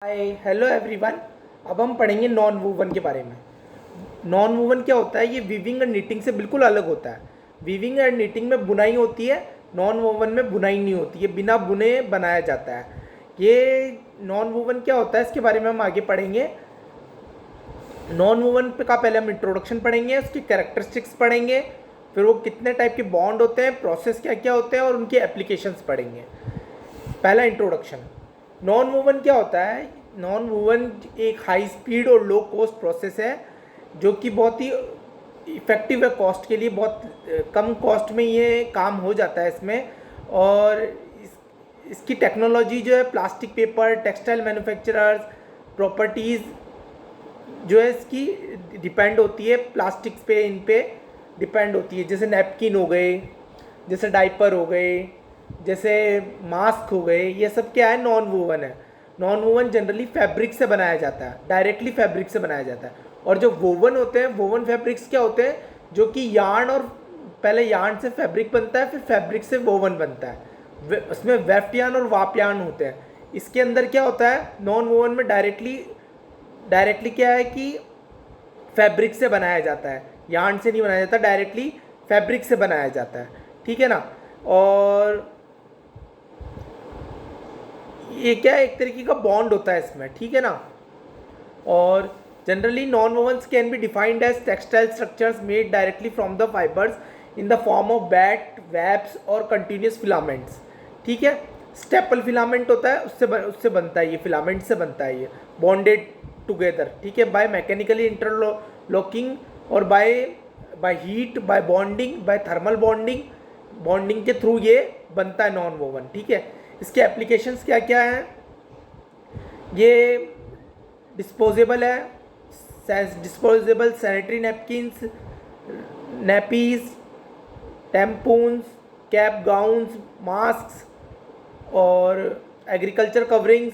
Hi hello everyone. अब हम पढ़ेंगे नॉन वूवन के बारे में। नॉन वूवन क्या होता है? ये वीविंग एंड निटिंग से बिल्कुल अलग होता है। वीविंग एंड निटिंग में बुनाई होती है, नॉन वूवन में बुनाई नहीं होती है, बिना बुने बनाया जाता है। ये नॉन वूवन क्या होता है इसके बारे में हम आगे पढ़ेंगे। नॉन वूवन का पहले हम इंट्रोडक्शन पढ़ेंगे, उसकी कैरेक्टरिस्टिक्स पढ़ेंगे, फिर वो कितने टाइप के बॉन्ड होते हैं, प्रोसेस क्या क्या होते हैं और उनके एप्लीकेशंस पढ़ेंगे। पहला इंट्रोडक्शन। नॉन वूवन क्या होता है? नॉन वूवन एक हाई स्पीड और लो कॉस्ट प्रोसेस है जो कि बहुत ही इफ़ेक्टिव है कॉस्ट के लिए। बहुत कम कॉस्ट में ये काम हो जाता है इसमें। और इसकी टेक्नोलॉजी जो है plastic paper, textile manufacturers, properties जो है इसकी डिपेंड होती है प्लास्टिक्स पे, इन पे डिपेंड होती है। जैसे नैपकिन हो गए, जैसे डाइपर हो गए, जैसे मास्क हो गए, ये सब क्या है? नॉन वूवन है। नॉन वूवन जनरली फैब्रिक से बनाया जाता है, डायरेक्टली फैब्रिक से बनाया जाता है। और जो वोवन होते हैं, वोवन फैब्रिक्स क्या होते हैं? जो कि यार्न और पहले यार्न से फैब्रिक बनता है, फिर फैब्रिक से वोवन बनता है। उसमें वेफ्ट यार्न और वाप यार्न होते हैं। इसके अंदर क्या होता है? नॉन वोवन में डायरेक्टली क्या है कि फैब्रिक से बनाया जाता है, यार्न से नहीं बनाया जाता, डायरेक्टली फैब्रिक से बनाया जाता है। ठीक है ना? और ये क्या है? एक तरीके का बॉन्ड होता है इसमें। ठीक है ना? और generally non wovens can be defined as textile structures made directly from the fibres in the form of batt, webs और कंटिन्यूस फिलामेंट्स। ठीक है? स्टेपल फिलामेंट होता है, उससे बनता है ये, फिलामेंट से बनता है ये, बॉन्डेड टुगेदर। ठीक है? बाय मैकेनिकली इंटरलॉकिंग और by heat, by bonding, by thermal bonding के थ्रू ये बनता है नॉन वोवन। ठीक है? इसके एप्लीकेशंस क्या क्या हैं? ये डिस्पोजेबल है, disposable sanitary napkins, nappies, tampons, cap, gowns, mask और agriculture coverings,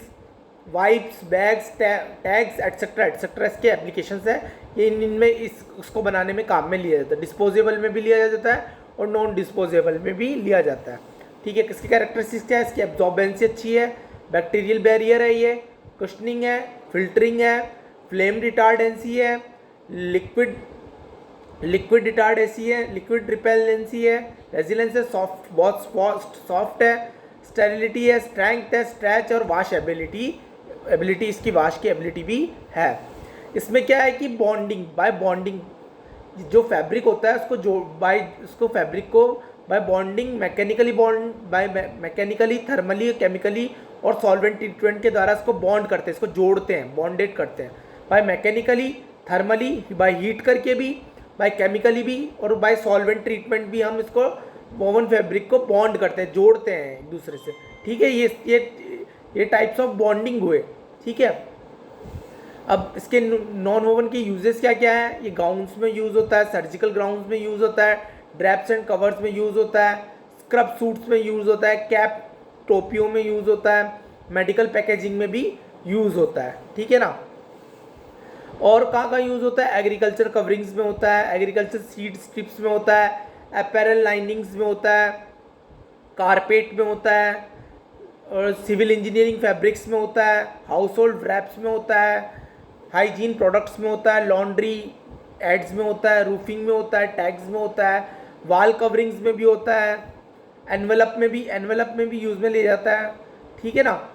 wipes, bags, tags etcetera etcetera इसके एप्लीकेशंस है। ये इनमें इसको बनाने में काम में लिया जाता है। डिस्पोजेबल में भी लिया जाता है और नॉन डिस्पोजेबल में भी लिया जाता है। ठीक है? किसकी कैरेक्टरिस्टिक्स क्या है? इसकी एब्जॉर्बेंसी अच्छी है, बैक्टीरियल बैरियर है, ये कुशनिंग है, फिल्टरिंग है, फ्लेम रिटार्डेंसी है, लिक्विड रिटार्डेंसी है, लिक्विड रिपेलेंसी है, रेजिलेंस है, सॉफ्ट, बहुत सॉफ्ट है, स्टेरिलिटी है, स्ट्रेंथ है, स्ट्रेच और वॉश एबिलिटी इसकी वॉश की एबिलिटी भी है। इसमें क्या है कि बाय बॉन्डिंग जो फैब्रिक होता है उसको फैब्रिक को by bonding, mechanically, thermally, chemically और सॉल्वेंट ट्रीटमेंट के द्वारा इसको बॉन्ड करते हैं, इसको जोड़ते हैं, बॉन्डेड करते हैं। By mechanically, thermally, by heat करके भी, बाय केमिकली भी और बाय सॉल्वेंट ट्रीटमेंट भी हम इसको वोवन फैब्रिक को बॉन्ड करते हैं, जोड़ते हैं एक दूसरे से। ठीक है? ये टाइप्स ऑफ बॉन्डिंग हुए। ठीक है? अब इसके नॉन वोवन के यूजेस क्या क्या है? ये गाउन्स में यूज़ होता है, सर्जिकल गाउन्स में यूज़ होता है, ड्रैप्स एंड कवर्स में यूज़ होता है, स्क्रब सूट्स में यूज़ होता है, कैप, टोपियों में यूज़ होता है, मेडिकल पैकेजिंग में भी यूज़ होता है। ठीक है ना? और कहाँ यूज़ होता है? एग्रीकल्चर कवरिंग्स में होता है, एग्रीकल्चर सीड स्ट्रिप्स में होता है, अपैरल लाइनिंग्स में होता है, कारपेट में होता है, और सिविल इंजीनियरिंग फैब्रिक्स में होता है, हाउस होल्ड रैप्स में होता है, हाइजीन प्रोडक्ट्स में होता है, लॉन्ड्री एड्स में होता है, रूफिंग में होता है, टैग्स में होता है, वॉल कवरिंग्स में भी होता है, एनवेलप में भी यूज़ में ले जाता है। ठीक है ना?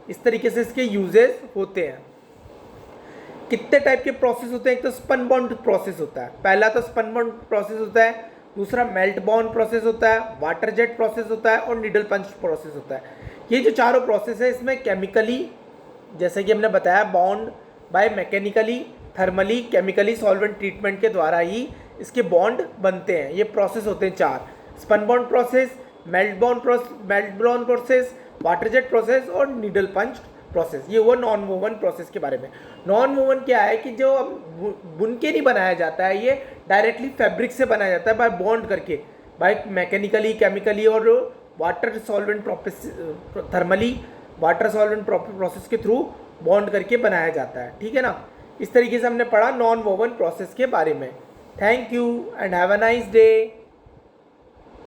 इस तरीके से इसके यूजेस होते हैं। कितने टाइप के प्रोसेस होते हैं? एक तो स्पन बॉन्ड प्रोसेस होता है, पहला तो स्पन बॉन्ड प्रोसेस होता है, दूसरा मेल्ट बॉन्ड प्रोसेस होता है, वाटर जेट प्रोसेस होता है और निडल पंच प्रोसेस होता है। ये जो चारों प्रोसेस है इसमें केमिकली, जैसे कि हमने बताया, bond by mechanically, thermally, chemically, solvent treatment के द्वारा ही इसके बॉन्ड बनते हैं। ये प्रोसेस होते हैं चार: spun bond process, melt bond process, water jet process और नीडल पंच प्रोसेस। ये हुआ नॉन वोवन प्रोसेस के बारे में। नॉन वोवन क्या है कि जो बुन के नहीं बनाया जाता है, ये डायरेक्टली फैब्रिक से बनाया जाता है बाय बॉन्ड करके, बाय मैकेनिकली, केमिकली और water solvent thermally, water solvent process के थ्रू बॉन्ड करके बनाया जाता है। ठीक है ना? इस तरीके से हमने पढ़ा नॉन वोवन प्रोसेस के बारे में। Thank you and have a nice day.